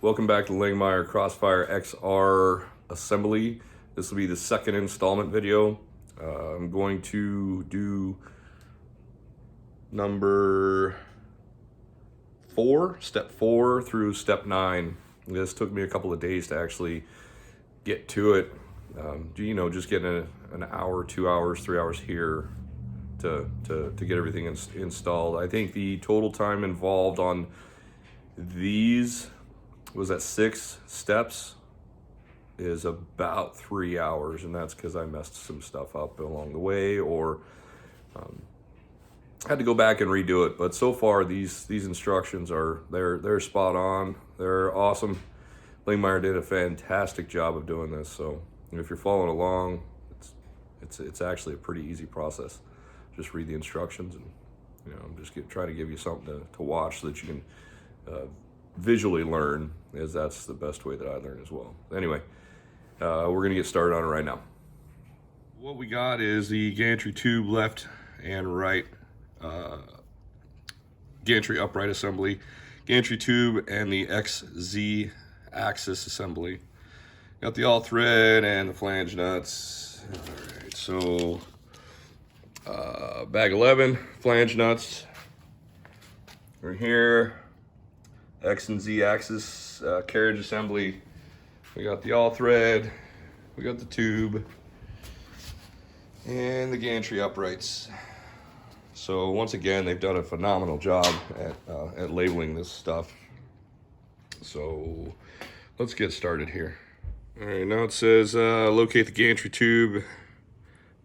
Welcome back to Langmuir Crossfire XR assembly. This will be the second installment video. I'm going to do number 4, step 4 through step 9. This took me a couple of days to actually get to it. Just getting an hour, 2 hours, 3 hours here to get everything installed. I think the total time involved on these was at 6 steps is about 3 hours, and that's because I messed some stuff up along the way or had to go back and redo it. But so far these instructions they're spot on. They're awesome. Langmuir did a fantastic job of doing this, so if you're following along, it's actually a pretty easy process. Just read the instructions, and I'm just trying to give you something to watch so that you can visually learn, as that's the best way that I learn as well. Anyway, we're gonna get started on it right now. What we got is the gantry tube left and right, gantry upright assembly, gantry tube, and the XZ axis assembly. Got the all thread and the flange nuts. All right, so bag 11 flange nuts right here. X and Z axis carriage assembly. We got the all thread, we got the tube, and the gantry uprights. So once again, they've done a phenomenal job at labeling this stuff. So let's get started here. All right, now it says locate the gantry tube,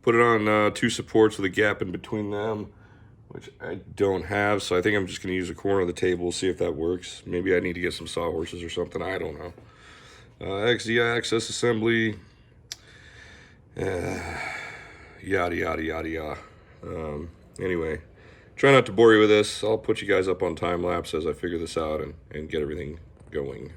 put it on 2 supports with a gap in between them, which I don't have, so I think I'm just going to use a corner of the table, see if that works. Maybe I need to get some sawhorses or something, I don't know. XZ axis assembly, yada yada yada yada. Anyway, try not to bore you with this. I'll put you guys up on time lapse as I figure this out and get everything going.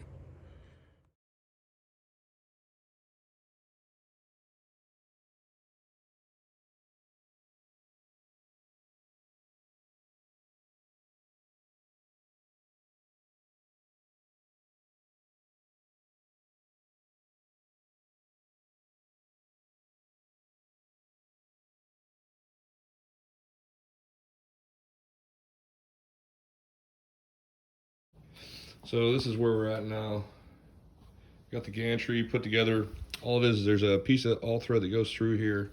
So this is where we're at now. Got the gantry put together. All it is there's a piece of all thread that goes through here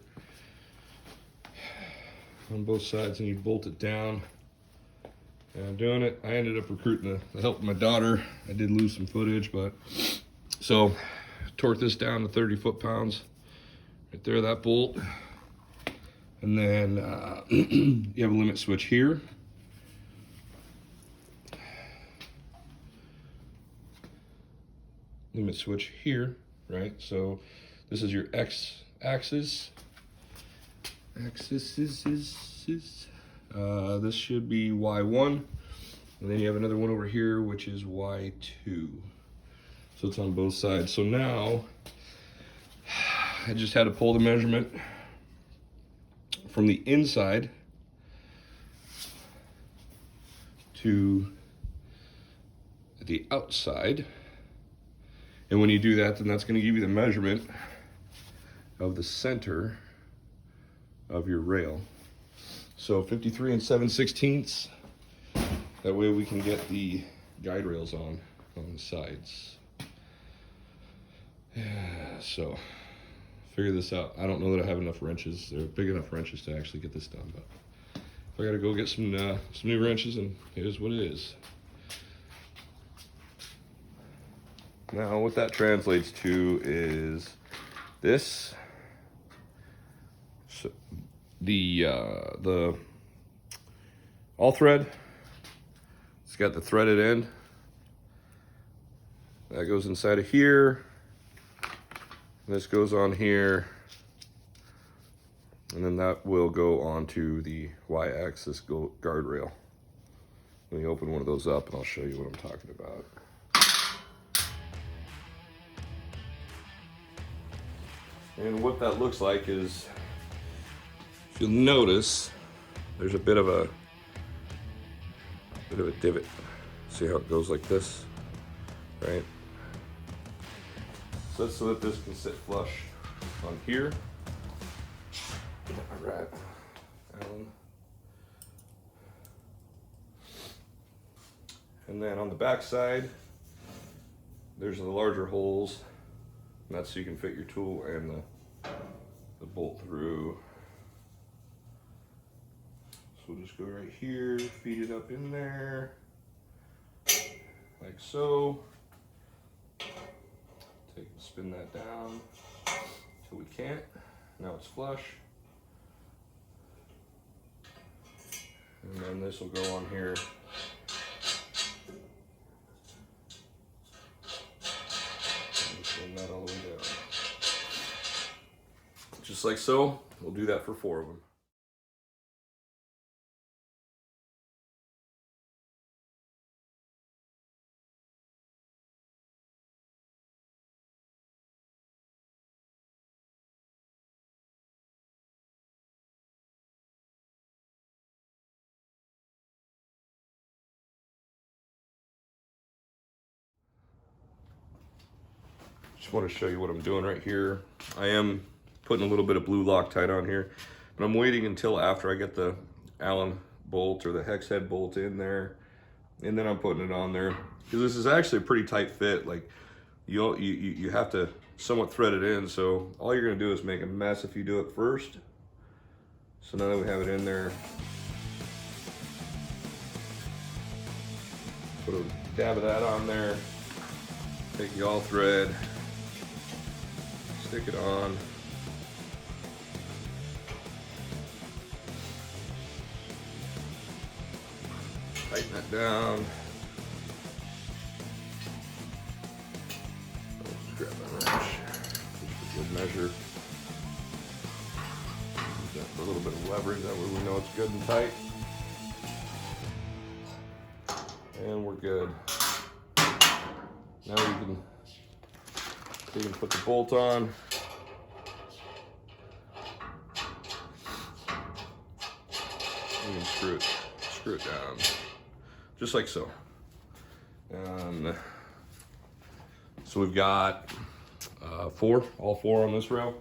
on both sides, and you bolt it down. And I'm doing it. I ended up recruiting the help of my daughter. I did lose some footage, but so torque this down to 30 foot-pounds. Right there, that bolt. And then you have a limit switch here. Limit switch here, right? So this is your X axis. This should be Y1, and then you have another one over here which is Y2. So it's on both sides. So now I just had to pull the measurement from the inside to the outside. And when you do that, then that's going to give you the measurement of the center of your rail. So 53 and 7/16. That way we can get the guide rails on the sides. Yeah, so figure this out. I don't know that I have enough wrenches. They're big enough wrenches to actually get this done, but if I got to go get some new wrenches, and it is what it is. Now what that translates to is this. So the all thread, it's got the threaded end. That goes inside of here. This goes on here. And then that will go onto the Y-axis guardrail. Let me open one of those up and I'll show you what I'm talking about. And what that looks like is, if you'll notice, there's a bit of a divot. See how it goes like this? right? So that's so that this can sit flush on here. All right, Allen. And then on the back side, there's the larger holes, and that's so you can fit your tool and the bolt through. So we'll just go right here, feed it up in there, like so. Spin that down till we can't. Now it's flush. And then this will go on here. And spin that all the way down. Just like so. We'll do that for 4 of them. Just want to show you what I'm doing right here. I am putting a little bit of blue Loctite on here, but I'm waiting until after I get the Allen bolt or the hex head bolt in there, and then I'm putting it on there, because this is actually a pretty tight fit. Like you have to somewhat thread it in, so all you're gonna do is make a mess if you do it first. So now that we have it in there, put a dab of that on there, take the all thread, stick it on. Tighten that down. Let's grab that wrench. Just a good measure. Got a little bit of leverage, that way we know it's good and tight. And we're good. Now you can put the bolt on. You can screw it down, just like so. So we've got all four on this rail.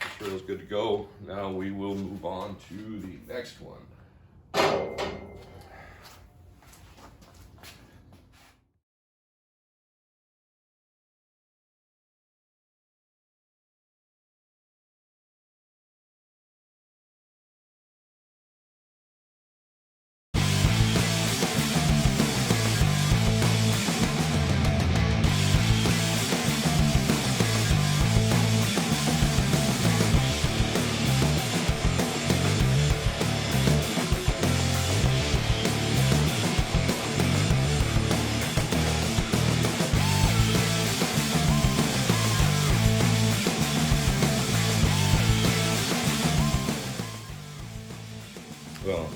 This rail is good to go. Now we will move on to the next one. Well,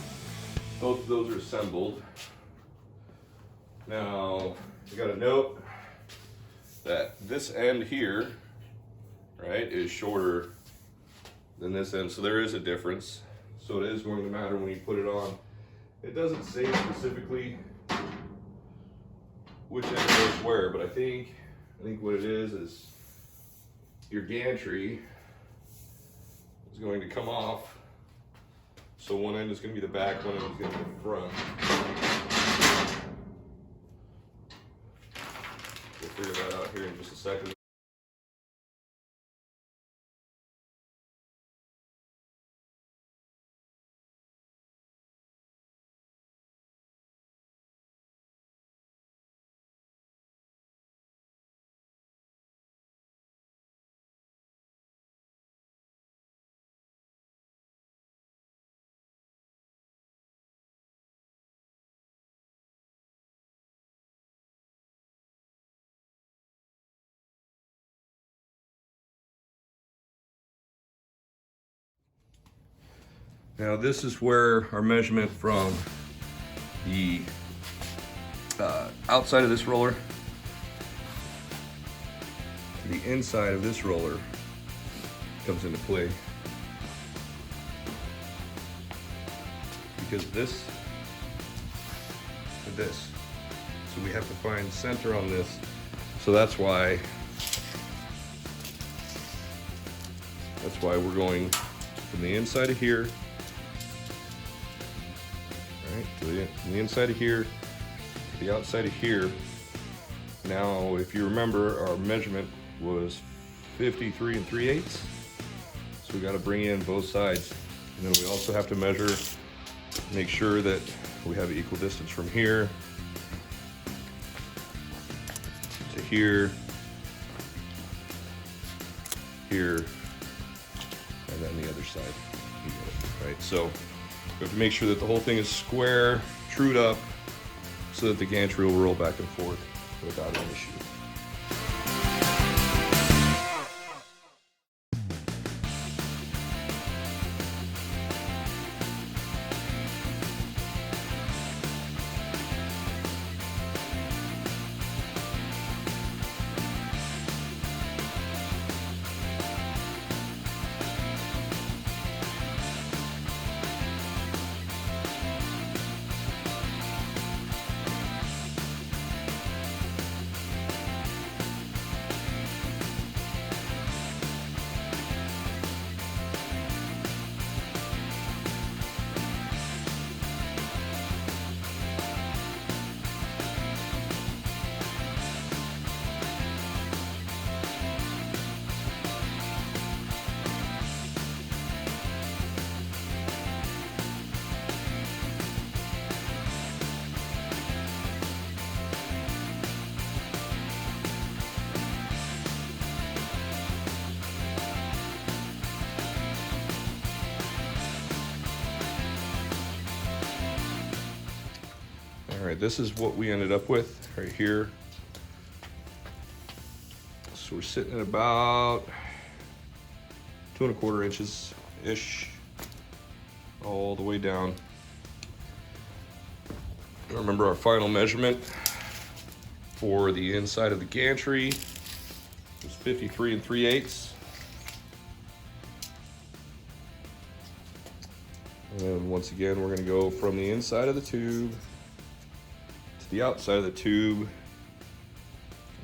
both of those are assembled. Now, you got to note that this end here, right, is shorter than this end, so there is a difference. So it is going to matter when you put it on. It doesn't say specifically which end goes where, but I think what it is your gantry is going to come off. So one end is going to be the back, one end is going to be the front. We'll figure that out here in just a second. Now this is where our measurement from the outside of this roller to the inside of this roller comes into play. Because this and this So we have to find center on this. So that's why we're going from the inside of here, right, to the inside of here, to the outside of here. Now, if you remember, our measurement was 53 3/8. So we got to bring in both sides. And then we also have to measure, make sure that we have equal distance from here to here, here, and then the other side. You get it, right? So we have to make sure that the whole thing is square, trued up, so that the gantry will roll back and forth without an issue. All right, this is what we ended up with right here. So we're sitting at about 2 1/4 inches-ish all the way down. Remember, our final measurement for the inside of the gantry was 53 3/8. And once again, we're going to go from the inside of the tube to the outside of the tube.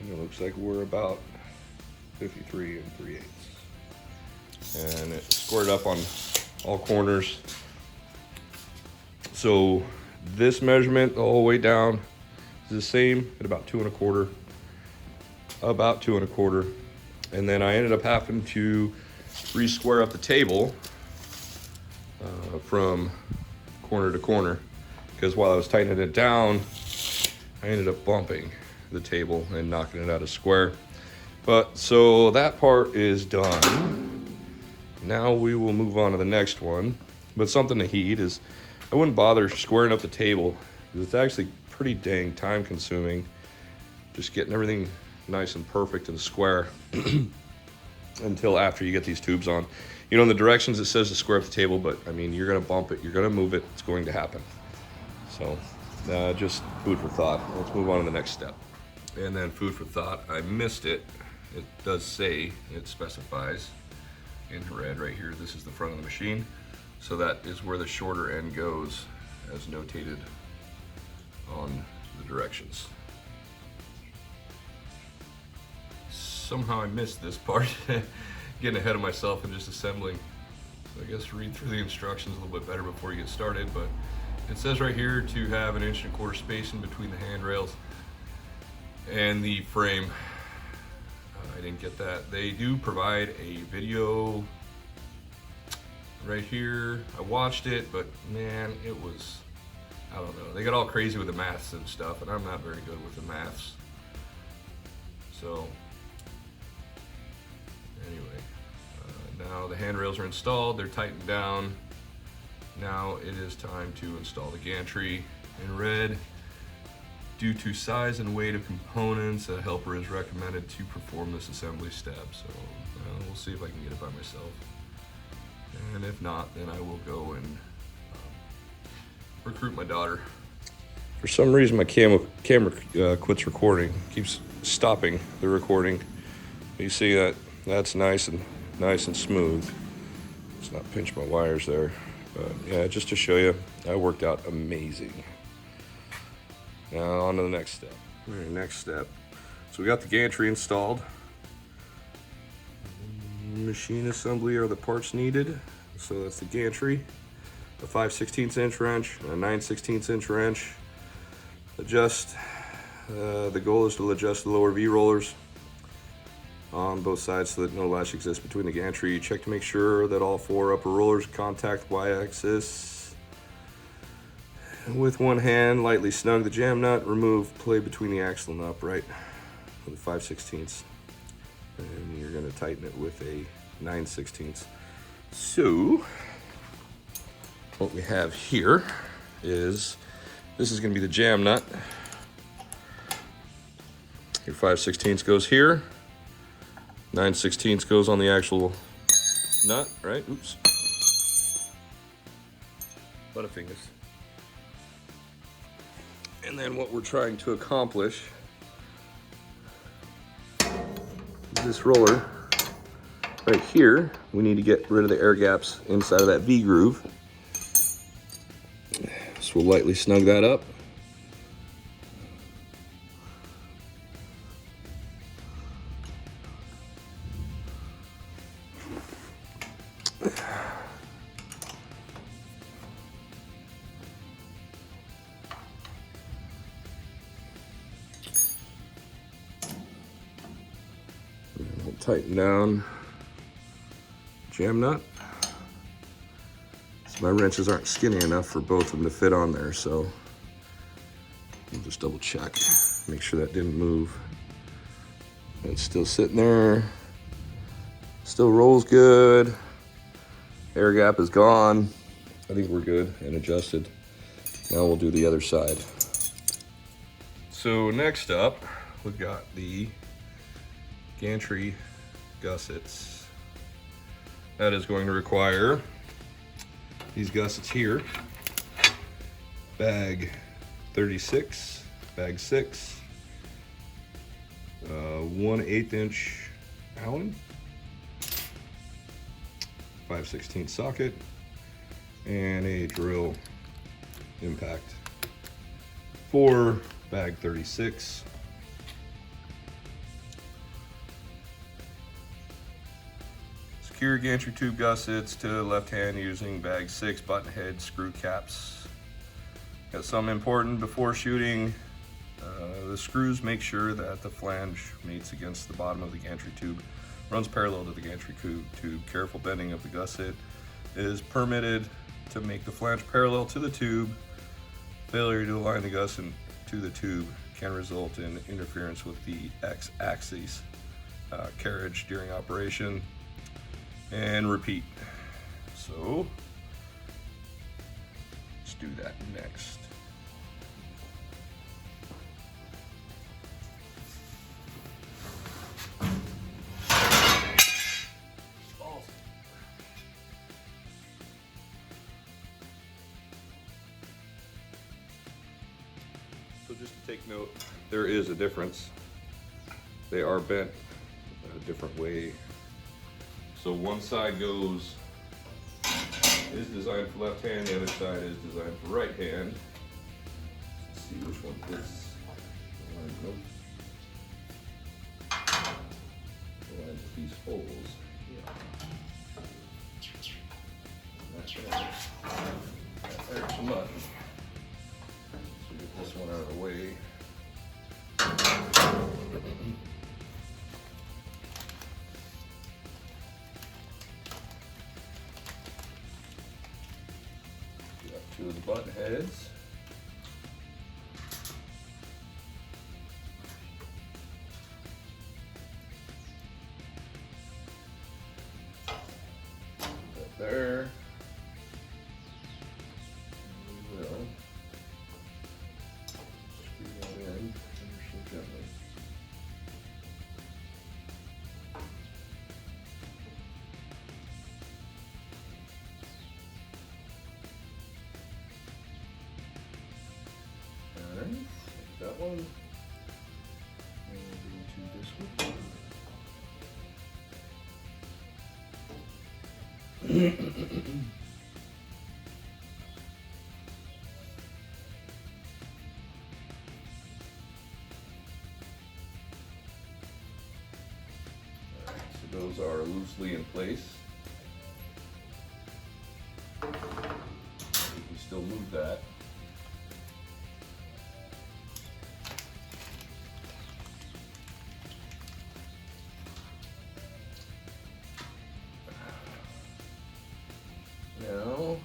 And it looks like we're about 53 3/8. And it's squared up on all corners. So this measurement all the way down is the same at about 2 1/4. About 2 1/4. And then I ended up having to re-square up the table from corner to corner, because while I was tightening it down, I ended up bumping the table and knocking it out of square. But so that part is done. Now we will move on to the next one. But something to heed is I wouldn't bother squaring up the table, because it's actually pretty dang time consuming just getting everything nice and perfect and square until after you get these tubes on. You know, in the directions it says to square up the table, but I mean, you're gonna bump it, you're gonna move it, it's going to happen. So just food for thought. Let's move on to the next step. And then food for thought, I missed it. It does say, it specifies in red right here, this is the front of the machine. So that is where the shorter end goes, as notated on the directions. Somehow I missed this part. Getting ahead of myself and just assembling. So I guess read through the instructions a little bit better before you get started, but it says right here to have 1 1/4 inch spacing between the handrails and the frame. I didn't get that. They do provide a video right here. I watched it, but man, it was, I don't know. They got all crazy with the maths and stuff, and I'm not very good with the maths. So anyway, now the handrails are installed, they're tightened down. Now it is time to install the gantry. In red, due to size and weight of components, a helper is recommended to perform this assembly step. So we'll see if I can get it by myself. And if not, then I will go and recruit my daughter. For some reason, my camera quits recording, keeps stopping the recording. You see that? That's nice and smooth. Let's not pinch my wires there. But yeah, just to show you, that worked out amazing. Now on to the next step. All right, next step. So we got the gantry installed. Machine assembly are the parts needed. So that's the gantry, a 5/16 inch wrench, a 9/16 inch wrench. Adjust, the goal is to adjust the lower V rollers on both sides so that no latch exists between the gantry. Check to make sure that all 4 upper rollers contact y-axis. With one hand, lightly snug the jam nut. Remove play between the axle and the upright with a 5/16. And you're going to tighten it with a 9/16. So what we have here is, this is going to be the jam nut. Your 5/16 goes here. 9/16 goes on the actual nut, right? Oops. Butterfingers. And then what we're trying to accomplish is this roller right here. We need to get rid of the air gaps inside of that V groove. So we'll lightly snug that up. We'll tighten down jam nut. So my wrenches aren't skinny enough for both of them to fit on there, so we'll just double check, make sure that didn't move. It's still sitting there, still rolls good, air gap is gone. I think we're good and adjusted. Now we'll do the other side. So next up, we've got the gantry gussets. That is going to require these gussets here, bag 36, bag 6, 1/8 inch Allen, 5/16 socket, and a drill impact for bag 36. Secure gantry tube gussets to the left hand using bag 6 button head screw caps. Got some important before shooting. The screws, make sure that the flange meets against the bottom of the gantry tube, runs parallel to the gantry tube. Careful bending of the gusset is permitted to make the flange parallel to the tube. Failure to align the gusset to the tube can result in interference with the X-axis carriage during operation. And repeat. So let's do that next. So just to take note, there is a difference. They are bent a different way. So one side is designed for left hand, the other side is designed for right hand. Let's see which one fits. And these holes. Yeah. There's some mud. So get this one out of the way. Two of the button heads. Put that there. We will screw that in ever so gently. That one, and we'll go to this one. So those are loosely in place. We can still move that. Now,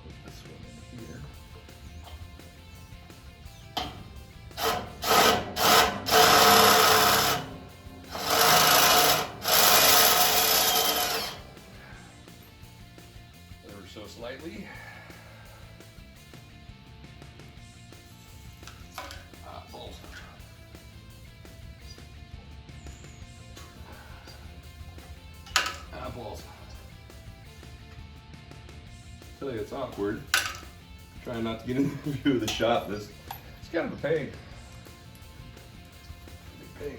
put this one in here. Ever so slightly. Balls. Balls. I tell you, it's awkward. Trying not to get in the view of the shop. It's kind of a pain. Big pain.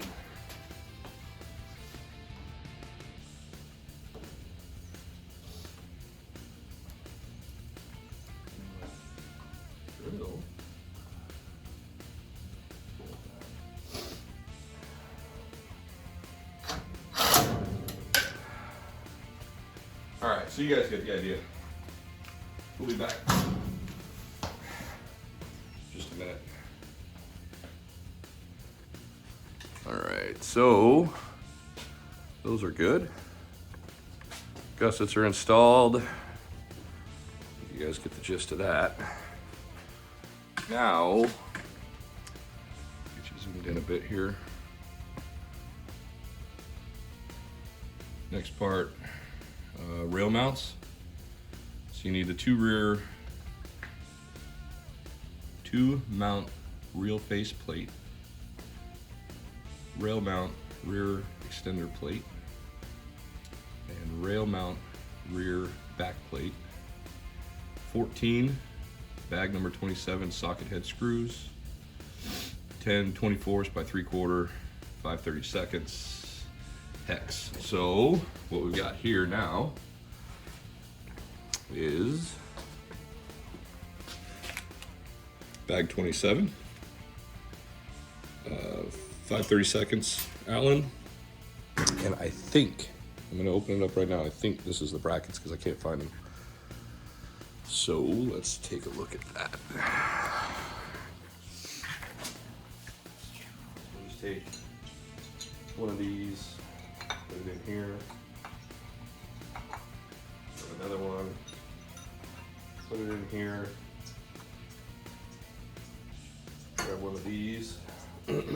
Drill. All right, so you guys get the idea. We'll be back. Just a minute. All right, so those are good. Gussets are installed. You guys get the gist of that. Now, get you zoomed in a bit here. Next part, rail mounts. So you need the two mount reel face plate, rail mount rear extender plate, and rail mount rear back plate, 14 bag number 27 socket head screws, 10 24ths by 3/4 5/32 hex. So what we've got here now is bag 27, 5/32 Allen, and I think, I'm gonna open it up right now, I think this is the brackets because I can't find them. So let's take a look at that. We'll just take one of these, put it in here, put another one, put it in here, grab one of these. Put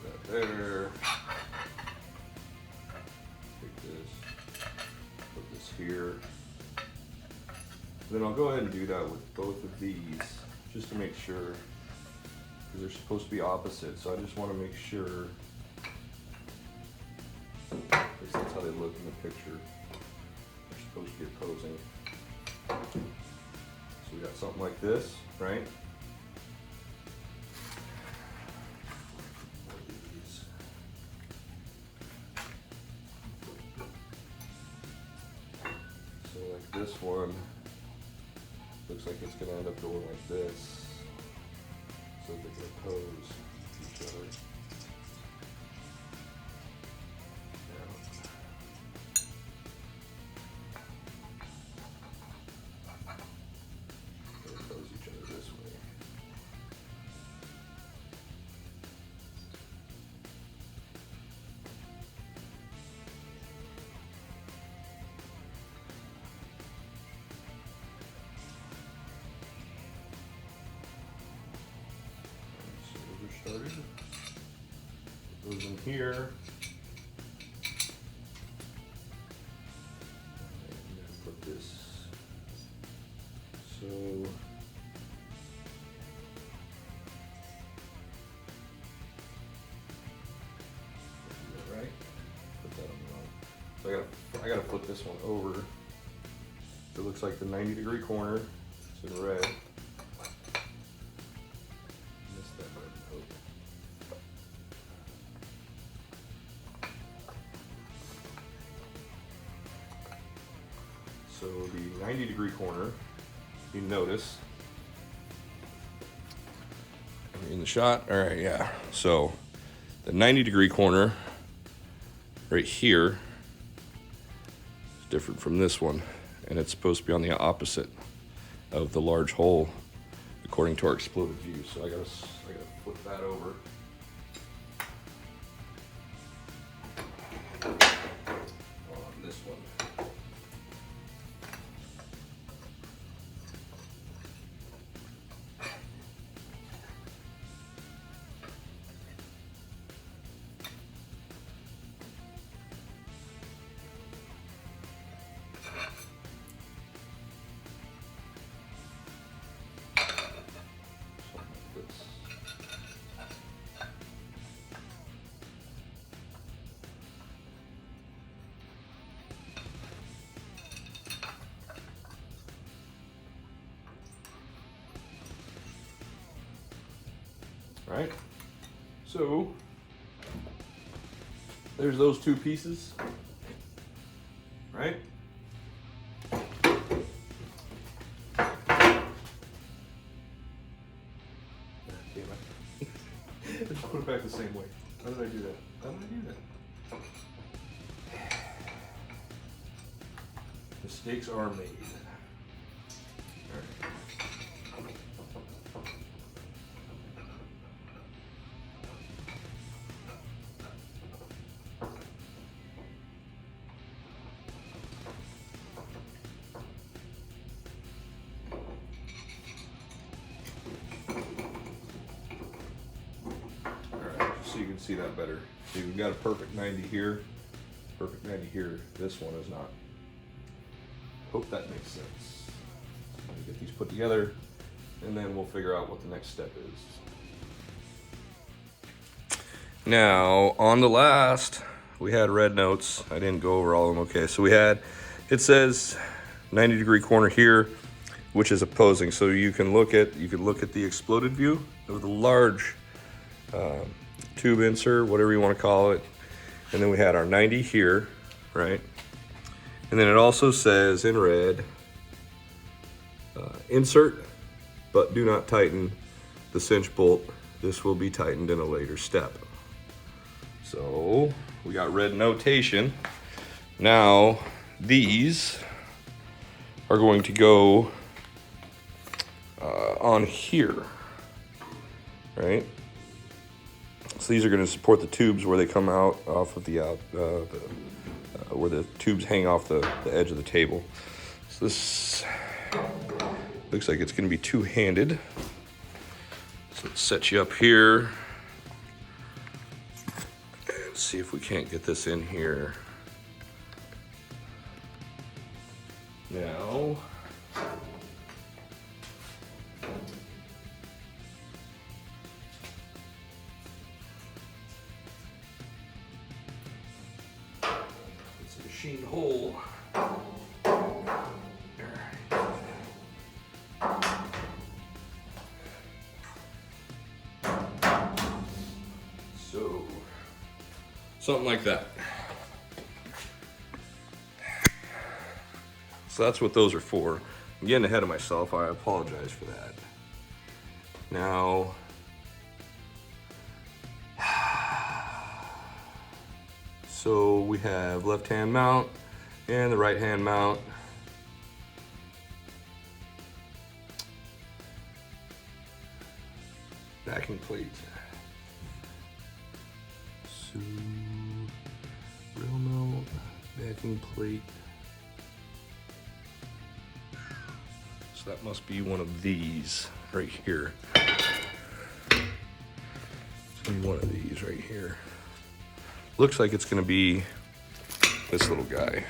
that there. Take this, put this here. Then I'll go ahead and do that with both of these, just to make sure, because they're supposed to be opposite, so I just want to make sure, at least that's how they look in the picture, they're supposed to be opposing. So we got something like this, right? So like this one, looks like it's going to end up going like this, so they can oppose each other. They oppose each other this way. Started. Put those in here. And then put this. So right. Put that on the wrong. So I gotta flip this one over. So it looks like the 90-degree corner. It's in red. So the 90-degree corner, you notice. In the shot, all right, yeah. So the 90-degree corner right here is different from this one, and it's supposed to be on the opposite of the large hole according to our exploded view. So I gotta flip that over. On this one. Right, so there's those two pieces, right? Let's put it back the same way. How did I do that? How did I do that? Mistakes are made. All right. So you can see that better. So you've got a perfect 90 here, perfect 90 here. This one is not. Hope that makes sense. Let me get these put together, and then we'll figure out what the next step is. Now, on the last, we had red notes. I didn't go over all of them. Okay, so we had, it says 90-degree corner here, which is opposing. So you can look at the exploded view of the large tube insert, whatever you want to call it. And then we had our 90 here, right? And then it also says in red, insert, but do not tighten the cinch bolt. This will be tightened in a later step. So we got red notation. Now these are going to go on here, right? So these are going to support the tubes where they come out off of the where the tubes hang off the edge of the table. So this looks like it's going to be two-handed. So let's set you up here and see if we can't get this in here. Now, it's a machined hole. So, something like that. So that's what those are for. I'm getting ahead of myself. I apologize for that. Now, so we have left-hand mount and the right-hand mount. Backing plate. So, real mount, backing plate. So that must be one of these right here. It's gonna be one of these right here. Looks like it's gonna be this little guy.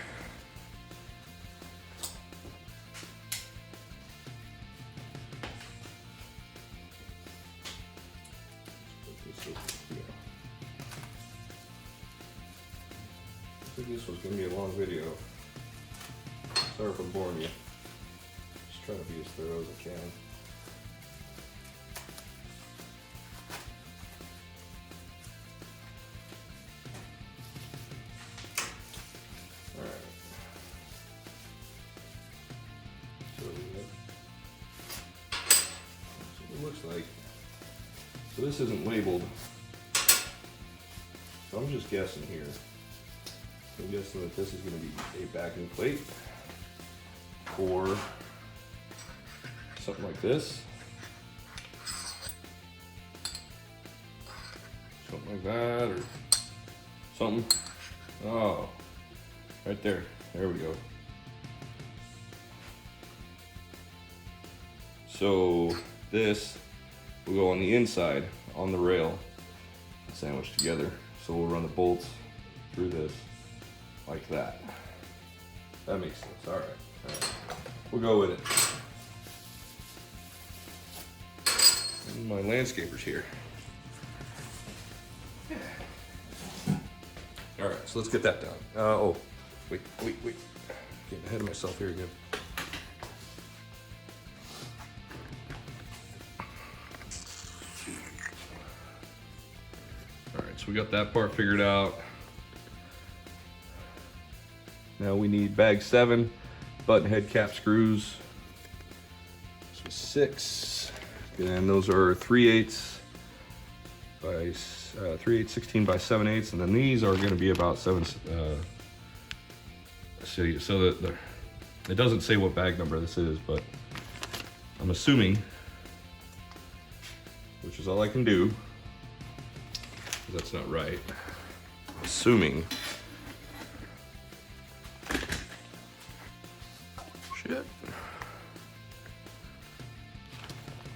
I think this was gonna be a long video. Sorry if I'm boring you. Just trying to be as thorough as I can. Alright. like. So this isn't labeled, so I'm just guessing here. I'm guessing that this is going to be a backing plate or something like this. Something like that, or something. Oh, right there. There we go. So this will go on the inside on the rail, sandwiched together. So we'll run the bolts through this like that. That makes sense. All right. We'll go with it. And my landscaper's here. All right, so let's get that done. Oh, wait. Getting ahead of myself here again. All right, so we got that part figured out. Now we need bag 7, button head cap screws. So 6, and those are 3/8 by 3/8, 16 by 7/8, and then these are going to be about 7. So that it doesn't say what bag number this is, but I'm assuming, which is all I can do, 'cause that's not right. I'm assuming. Shit.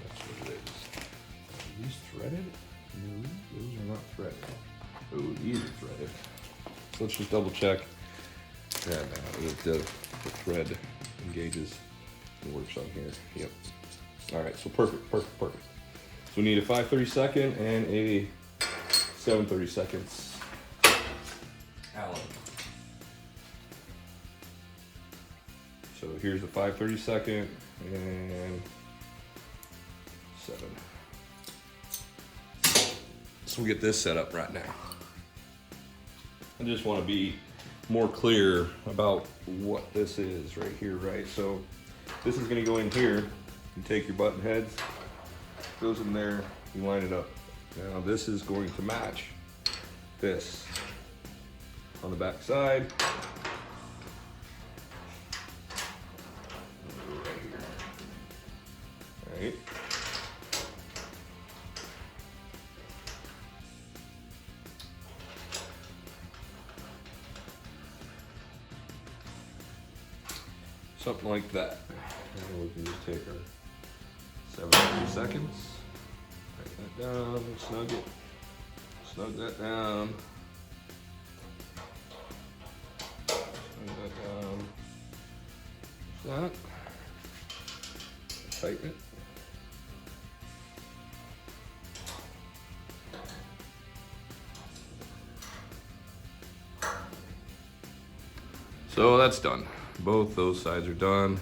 That's what it is. Are these threaded? No, those are not threaded. Oh, these are threaded. So let's just double check. Yeah, no, the thread engages and works on here. Yep. All right, so perfect. So we need a 5/32 and a 7/32 Allen. So here's the 5/32 and 7. So we get this set up right now. I just want to be more clear about what this is right here, right? So this is going to go in here. You take your button heads, goes in there, you line it up. Now this is going to match this on the back side. Right here. Right. Something like that. And we can just take our 7/32, write that down, snug that down, that, tighten it. So that's done. Both those sides are done.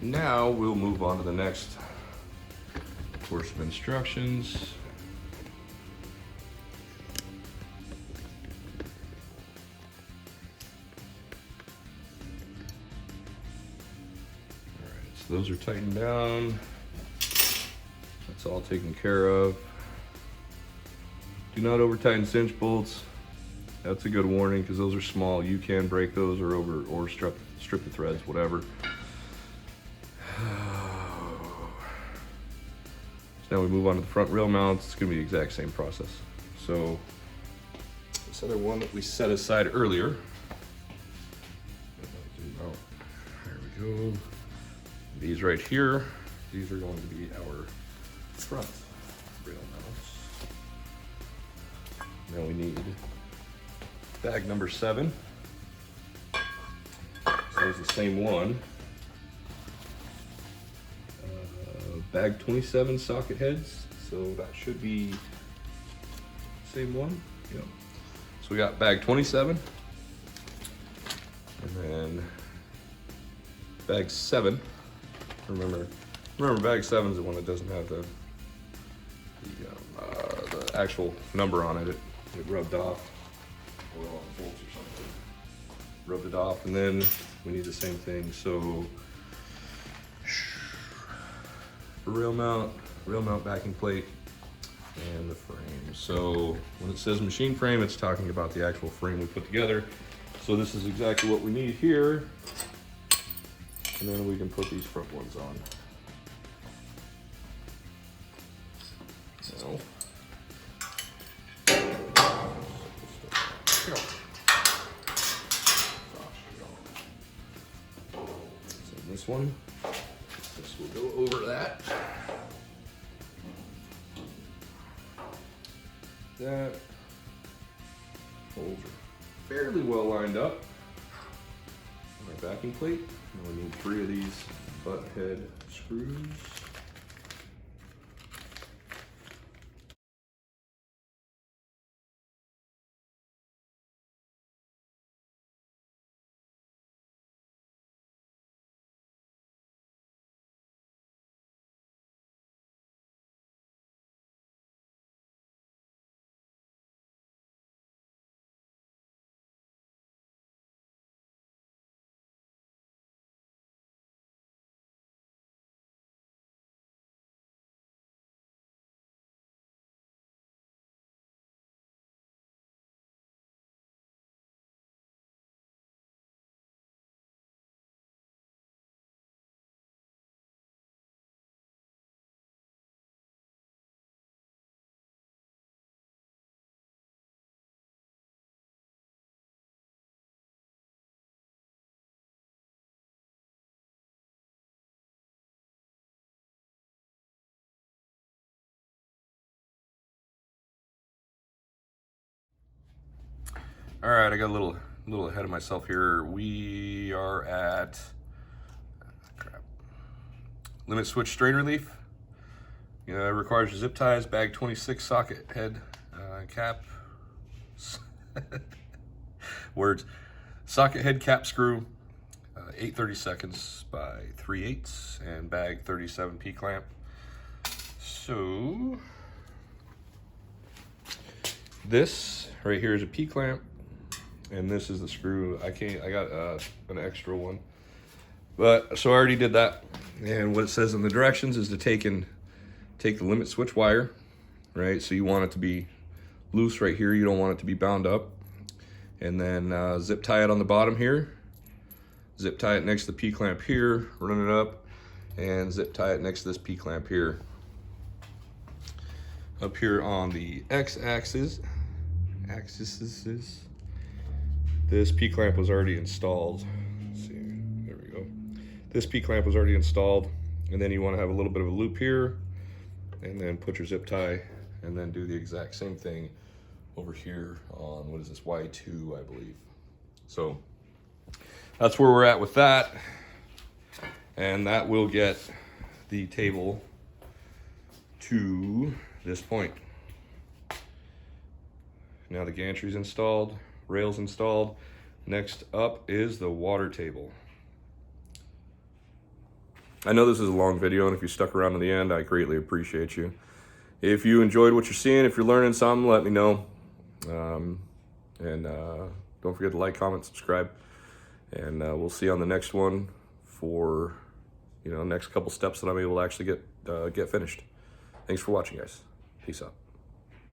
Now we'll move on to the next course of instructions. All right, so those are tightened down. That's all taken care of. Do not over tighten cinch bolts. That's a good warning because those are small. You can break those or strip the threads, whatever. So now we move on to the front rail mounts. It's gonna be the exact same process. So this other one that we set aside earlier. There we go. These right here, these are going to be our front rail mounts. Now we need bag number 7. So it's the same one. Bag 27 socket heads. So that should be the same one. Yep. So we got bag 27. And then bag 7. Remember bag 7 is the one that doesn't have the actual number on it. It rubbed off. Oil on the bolts or something. Rubbed it off, and then we need the same thing. So for rail mount, rail mount backing plate, and the frame. So when it says machine frame, it's talking about the actual frame we put together. So this is exactly what we need here. And then we can put these front ones on. So, this one, this will go over that. That holes are fairly well lined up. My backing plate. And we need 3 of these butt head screws. All right, I got a little ahead of myself here. We are at limit switch strain relief. Requires zip ties, bag 26 socket head cap. Words. Socket head cap screw, 8/32 by 3/8, and bag 37 P clamp. So this right here is a P clamp. And this is the screw. I got an extra one. But, so I already did that. And what it says in the directions is to take the limit switch wire, right? So you want it to be loose right here. You don't want it to be bound up. And then zip tie it on the bottom here. Zip tie it next to the P-clamp here, run it up, and zip tie it next to this P-clamp here. Up here on the X-axis, this P-clamp was already installed. Let's see, there we go. This P-clamp was already installed, and then you want to have a little bit of a loop here, and then put your zip tie, and then do the exact same thing over here on, what is this, Y2, I believe. So that's where we're at with that, and that will get the table to this point. Now the gantry's installed, rails installed. Next up is the water table. I know this is a long video, and if you stuck around to the end, I greatly appreciate you. If you enjoyed what you're seeing, if you're learning something, let me know. Don't forget to like, comment, subscribe, and we'll see you on the next one for next couple steps that I'm able to actually get finished. Thanks for watching, guys. Peace out.